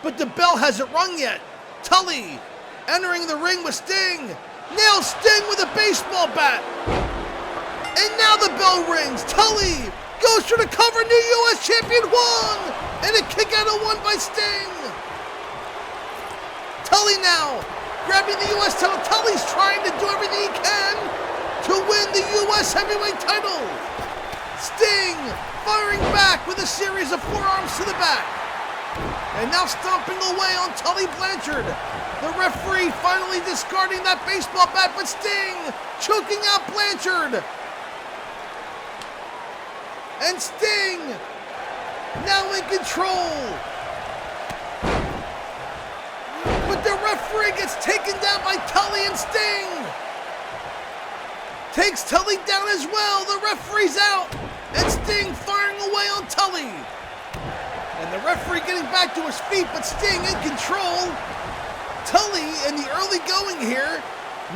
but the bell hasn't rung yet. Tully entering the ring with Sting. Nails Sting with a baseball bat. And now the bell rings. Tully goes for the cover. New U.S. Champion won. And a kick out of one by Sting. Tully now grabbing the U.S. title. Tully's trying to do everything he can to win the U.S. heavyweight title. Sting firing back with a series of forearms to the back. And now stomping away on Tully Blanchard. The referee finally discarding that baseball bat, but Sting choking out Blanchard. And Sting now in control. But the referee gets taken down by Tully, and Sting takes Tully down as well. The referee's out, and Sting firing away on Tully. And the referee getting back to his feet, but Sting in control. Tully, in the early going here,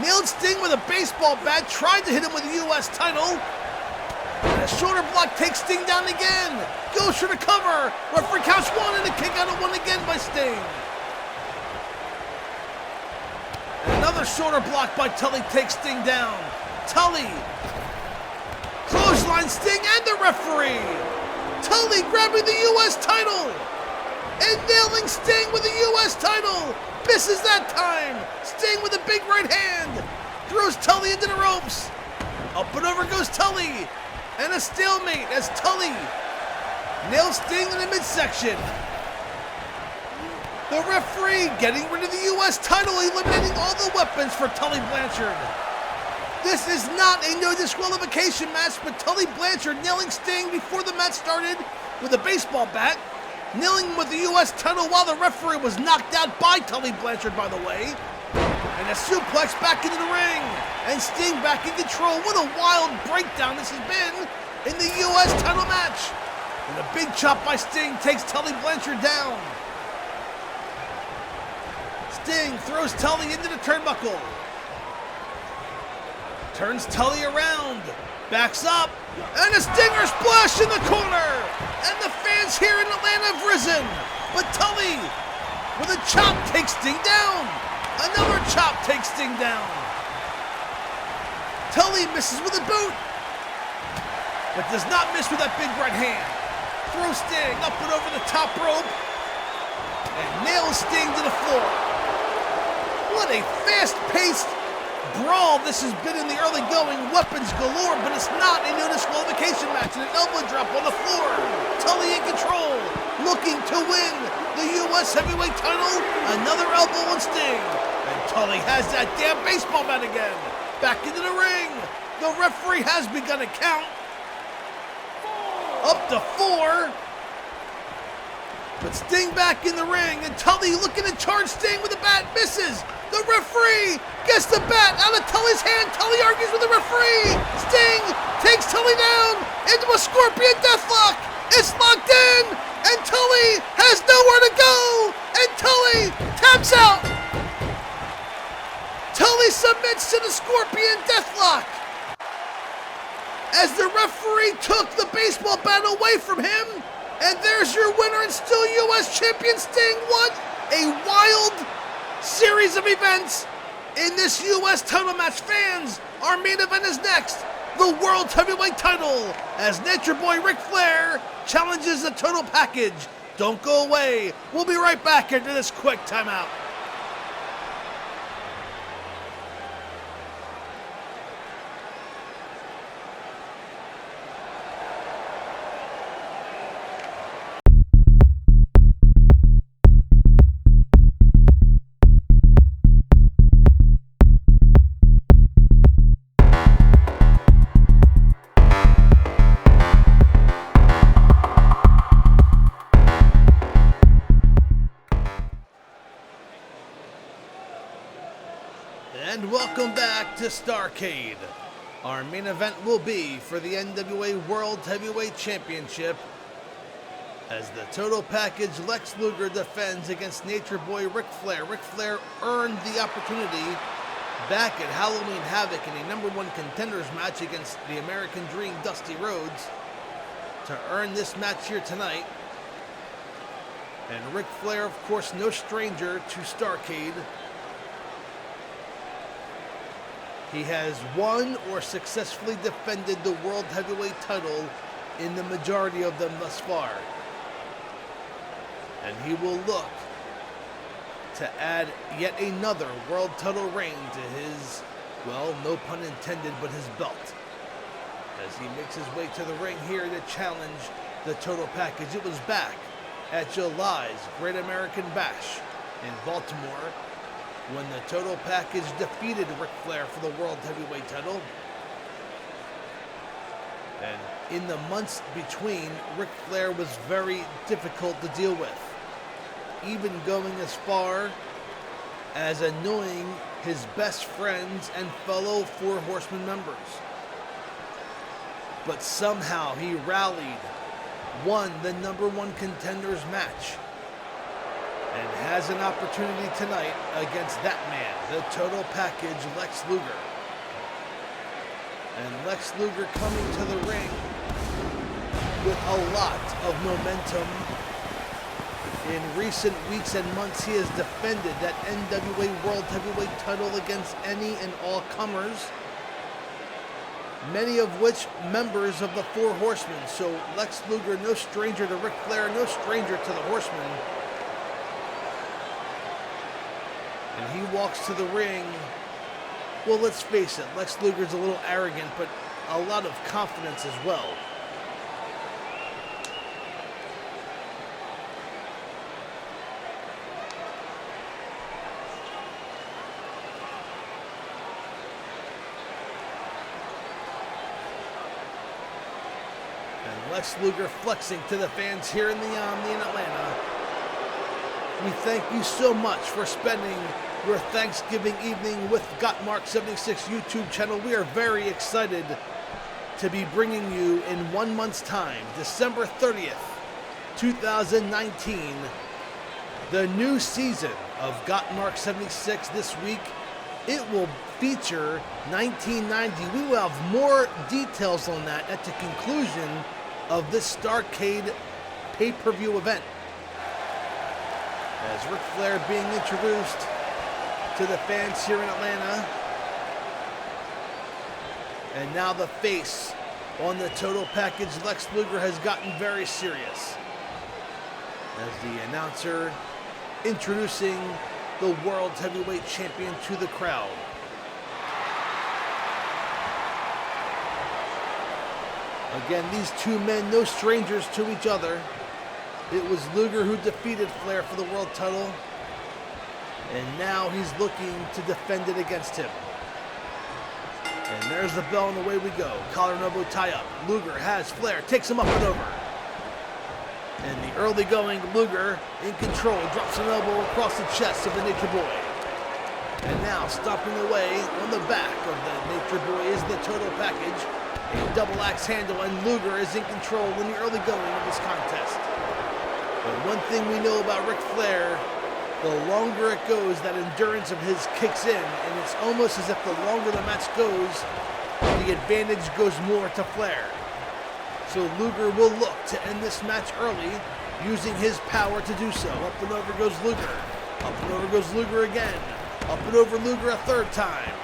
nailed Sting with a baseball bat, tried to hit him with the U.S. title. And a shoulder block takes Sting down again. Goes for the cover. Referee counts one, and a kick out of one again by Sting. And another shoulder block by Tully takes Sting down. Tully clothesline Sting and the referee. Tully grabbing the U.S. title and nailing Sting with the U.S. title. Misses that time. Sting with a big right hand. Throws Tully into the ropes. Up and over goes Tully. And a stalemate as Tully nails Sting in the midsection. The referee getting rid of the U.S. title, eliminating all the weapons for Tully Blanchard. This is not a no disqualification match, but Tully Blanchard nailing Sting before the match started with a baseball bat, nailing him with the U.S. title while the referee was knocked out by Tully Blanchard, by the way. And a suplex back into the ring, and Sting back in control. What a wild breakdown this has been in the U.S. title match. And a big chop by Sting takes Tully Blanchard down. Sting throws Tully into the turnbuckle. Turns Tully around, backs up, and a Stinger splash in the corner. And the fans here in Atlanta have risen. But Tully, with a chop, takes Sting down. Another chop takes Sting down. Tully misses with a boot, but does not miss with that big right hand. Throws Sting up and over the top rope, and nails Sting to the floor. What a fast-paced brawl this has been in the early going. Weapons galore, but it's not a no disqualification match. And an elbow drop on the floor. Tully in control, looking to win the U.S. heavyweight title. Another elbow on Sting. And Tully has that damn baseball bat again. Back into the ring. The referee has begun a count. Up to 4. But Sting back in the ring, and Tully looking to charge Sting with the bat, misses. The referee gets the bat out of Tully's hand. Tully argues with the referee. Sting takes Tully down into a scorpion deathlock. It's locked in, and Tully has nowhere to go. And Tully taps out. Tully submits to the scorpion deathlock as the referee took the baseball bat away from him. And there's your winner and still U.S. champion Sting. What a wild series of events in this U.S. title match. Fans, our main event is next. The World Heavyweight title as Nature Boy Ric Flair challenges the total package. Don't go away. We'll be right back after this quick timeout. And welcome back to Starrcade. Our main event will be for the NWA World Heavyweight Championship as the total package Lex Luger defends against Nature Boy Ric Flair. Ric Flair earned the opportunity back at Halloween Havoc in a #1 contenders match against the American Dream Dusty Rhodes to earn this match here tonight. And Ric Flair, of course, no stranger to Starrcade. He has won or successfully defended the World Heavyweight title in the majority of them thus far. And he will look to add yet another world title reign to his, well, no pun intended, but his belt. As he makes his way to the ring here to challenge the Total Package. It was back at July's Great American Bash in Baltimore when the Total Package defeated Ric Flair for the World Heavyweight title. And in the months between, Ric Flair was very difficult to deal with, even going as far as annoying his best friends and fellow Four Horsemen members. But somehow he rallied, won the #1 contenders match, and has an opportunity tonight against that man, the Total Package, Lex Luger. And Lex Luger coming to the ring with a lot of momentum. In recent weeks and months, he has defended that NWA World Heavyweight title against any and all comers, many of which members of the Four Horsemen. So Lex Luger, no stranger to Ric Flair, no stranger to the Horsemen. And he walks to the ring. Well, let's face it, Lex Luger's a little arrogant, but a lot of confidence as well. And Lex Luger flexing to the fans here in the Omni in Atlanta. We thank you so much for spending your Thanksgiving evening with Gotmark76 YouTube channel. We are very excited to be bringing you in 1 month's time, December 30th, 2019, the new season of Gotmark76 this week. It will feature 1990. We will have more details on that at the conclusion of this Starrcade pay-per-view event. As Ric Flair being introduced to the fans here in Atlanta. And now the face on the Total Package, Lex Luger, has gotten very serious as the announcer introducing the World Heavyweight Champion to the crowd. Again, these two men, no strangers to each other. It was Luger who defeated Flair for the world title, and now he's looking to defend it against him. And there's the bell, and away we go. Collar and elbow tie up. Luger has Flair, takes him up and over. And the early going Luger in control, drops an elbow across the chest of the Nature Boy. And now stomping away on the back of the Nature Boy is the Total Package. A double axe handle, and Luger is in control in the early going of this contest. But one thing we know about Ric Flair, the longer it goes, that endurance of his kicks in, and it's almost as if the longer the match goes, the advantage goes more to Flair. So Luger will look to end this match early, using his power to do so. Up and over goes Luger. Up and over goes Luger again. Up and over Luger a third time.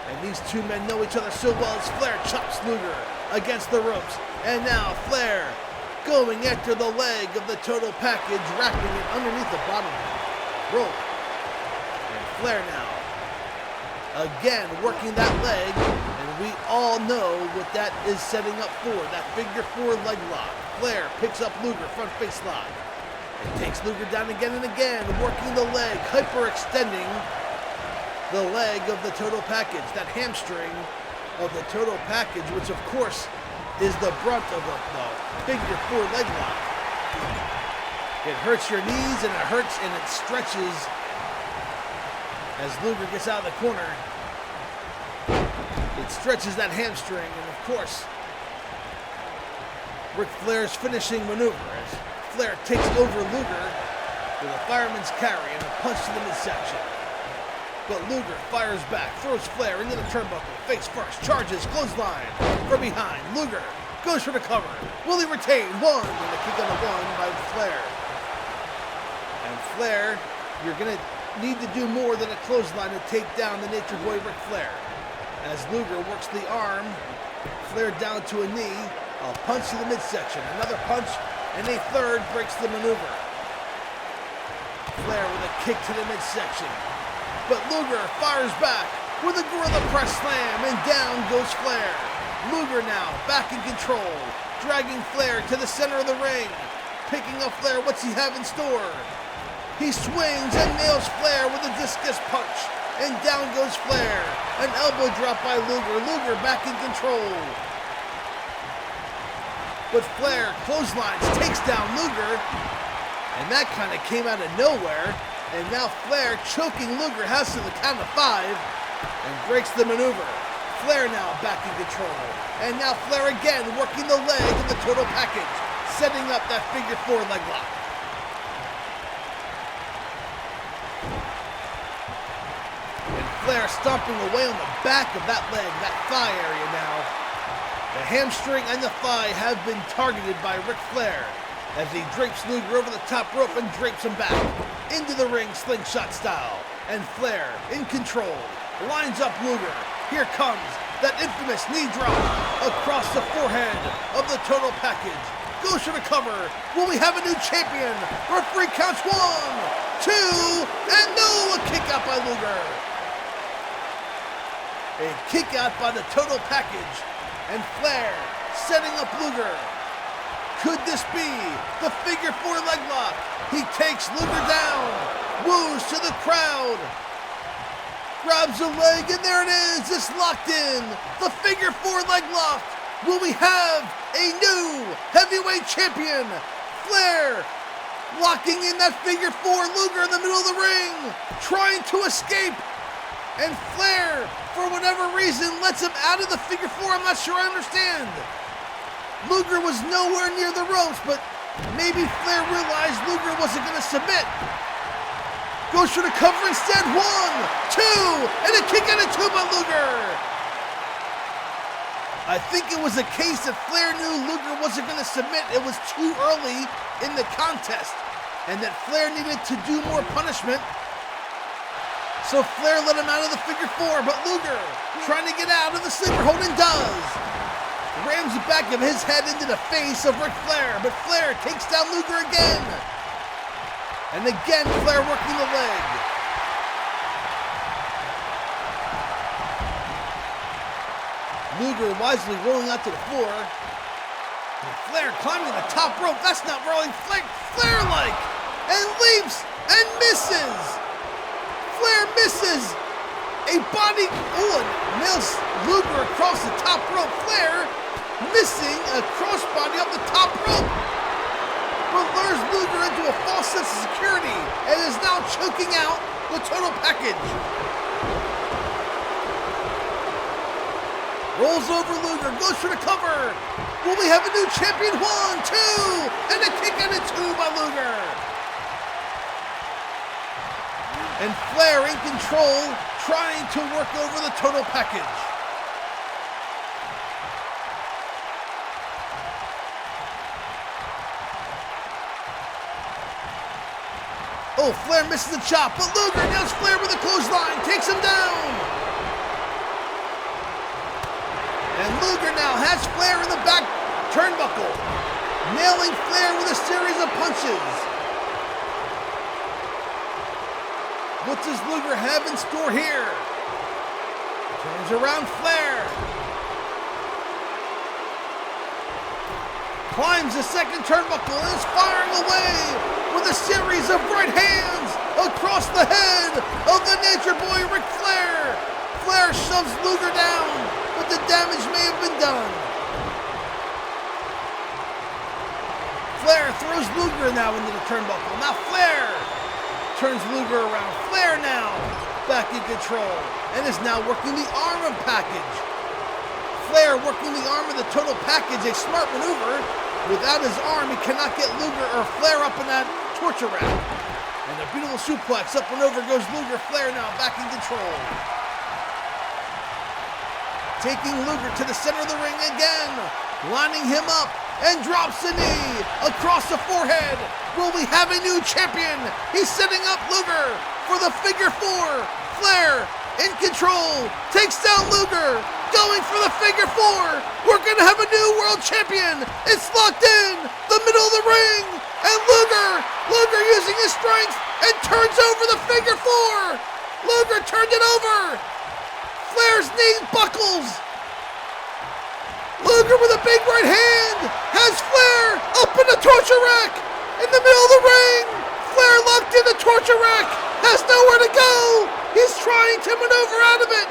And these two men know each other so well as Flair chops Luger against the ropes. And now Flair going after the leg of the Total Package, wrapping it underneath the bottom rope. And Flair now, again, working that leg, and we all know what that is setting up for, that figure four leg lock. Flair picks up Luger, front face lock, and takes Luger down again and again, working the leg, hyperextending the leg of the Total Package, that hamstring of the Total Package, which of course is the brunt of the figure four leg lock. It hurts your knees, and it hurts and it stretches as Luger gets out of the corner. It stretches that hamstring, and of course, Ric Flair's finishing maneuver as Flair takes over Luger with a fireman's carry and a punch to the midsection. But Luger fires back, throws Flair into the turnbuckle, face first, charges, clothesline from behind. Luger goes for the cover. Will he retain? One, and the kick on the one by Flair. And Flair, you're going to need to do more than a clothesline to take down the Nature Boy Ric Flair. As Luger works the arm, Flair down to a knee, a punch to the midsection, another punch, and a third breaks the maneuver. Flair with a kick to the midsection. But Luger fires back with a gorilla press slam, and down goes Flair. Luger now back in control, dragging Flair to the center of the ring. Picking up Flair, what's he have in store? He swings and nails Flair with a discus punch, and down goes Flair. An elbow drop by Luger. Luger back in control. But Flair clotheslines, takes down Luger, and that kind of came out of nowhere. And now Flair choking Luger, has to the count of 5 and breaks the maneuver. Flair now back in control. And now Flair again working the leg of the total package, setting up that figure 4 leg lock. And Flair stomping away on the back of that leg, that thigh area now. The hamstring and the thigh have been targeted by Ric Flair as he drapes Luger over the top rope and drapes him back into the ring slingshot style. And Flair in control lines up Luger. Here comes that infamous knee drop across the forehead of the total package. Goes for the cover. Will we have a new champion? Referee counts 1, 2, and no, a kick out by Luger. A kick out by the total package. And Flair setting up Luger. Could this be the figure 4 leg lock? He takes Luger down, woos to the crowd, grabs a leg, and there it is. It's locked in. The figure 4 leg lock. Will we have a new heavyweight champion? Flair locking in that figure 4. Luger in the middle of the ring, trying to escape. And Flair, for whatever reason, lets him out of the figure 4. I'm not sure I understand. Luger was nowhere near the ropes, but maybe Flair realized Luger wasn't going to submit. Goes for the cover instead. 1, 2, and a kick out of 2 by Luger. I think it was a case that Flair knew Luger wasn't going to submit. It was too early in the contest, and that Flair needed to do more punishment. So Flair let him out of the figure 4, but Luger trying to get out of the sleeper hold and does. Rams the back of his head into the face of Ric Flair, but Flair takes down Luger again. And again, Flair working the leg. Luger wisely rolling out to the floor. And Flair climbing the top rope. That's not rolling Flair-like. And leaps and misses. Flair misses. A body, and nails Luger across the top rope. Flair missing a crossbody up the top rope. But lures Luger into a false sense of security and is now choking out the total package. Rolls over Luger, goes for the cover. Will we have a new champion? 1, 2, and a kick out of 2 by Luger. And Flair in control, trying to work over the total package. Oh, Flair misses the chop, but Luger nails Flair with a clothesline, takes him down. And Luger now has Flair in the back turnbuckle, nailing Flair with a series of punches. What does Luger have in store here? Turns around Flair. Climbs the second turnbuckle and is firing away with a series of right hands across the head of the Nature Boy Ric Flair. Flair shoves Luger down, but the damage may have been done. Flair throws Luger now into the turnbuckle. Now Flair turns Luger around. Flair now back in control and is now working the arm of package. Flair working the arm of the total package, a smart maneuver. Without his arm, he cannot get Luger or Flair up in that torture rack. And a beautiful suplex, up and over goes Luger. Flair now back in control. Taking Luger to the center of the ring again, lining him up, and drops the knee across the forehead. Will we have a new champion? He's setting up Luger for the figure 4. Flair in control, takes down Luger. Going for the figure 4. We're going to have a new world champion. It's locked in the middle of the ring. And Luger using his strength and turns over the figure four. Luger turned it over. Flair's knee buckles. Luger with a big right hand has Flair up in the torture rack in the middle of the ring. Flair locked in the torture rack, has nowhere to go. He's trying to maneuver out of it.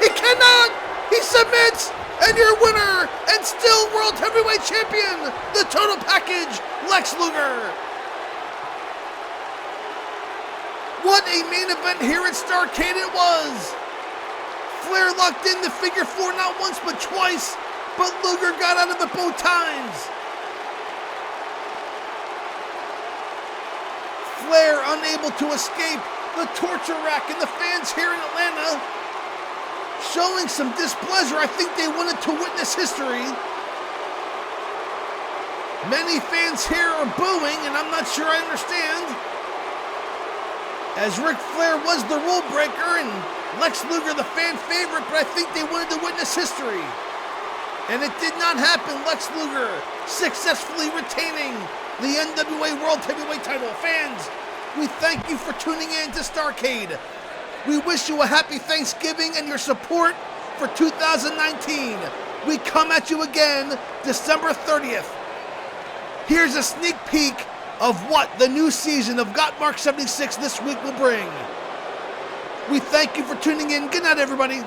He cannot. He submits, and your winner and still World Heavyweight Champion, the Total Package, Lex Luger. What a main event here at Starrcade it was. Flair locked in the figure four not once but twice, but Luger got out of it both times. Flair unable to escape the torture rack, and the fans here in Atlanta showing some displeasure. I think they wanted to witness history. Many fans here are booing, and I'm not sure I understand, as Ric Flair was the rule breaker and Lex Luger the fan favorite, but I think they wanted to witness history. And it did not happen. Lex Luger successfully retaining the NWA World Heavyweight Title. Fans, we thank you for tuning in to Starrcade. We wish you a happy Thanksgiving and your support for 2019. We come at you again December 30th. Here's a sneak peek of what the new season of Gotmark76 this week will bring. We thank you for tuning in. Good night, everybody.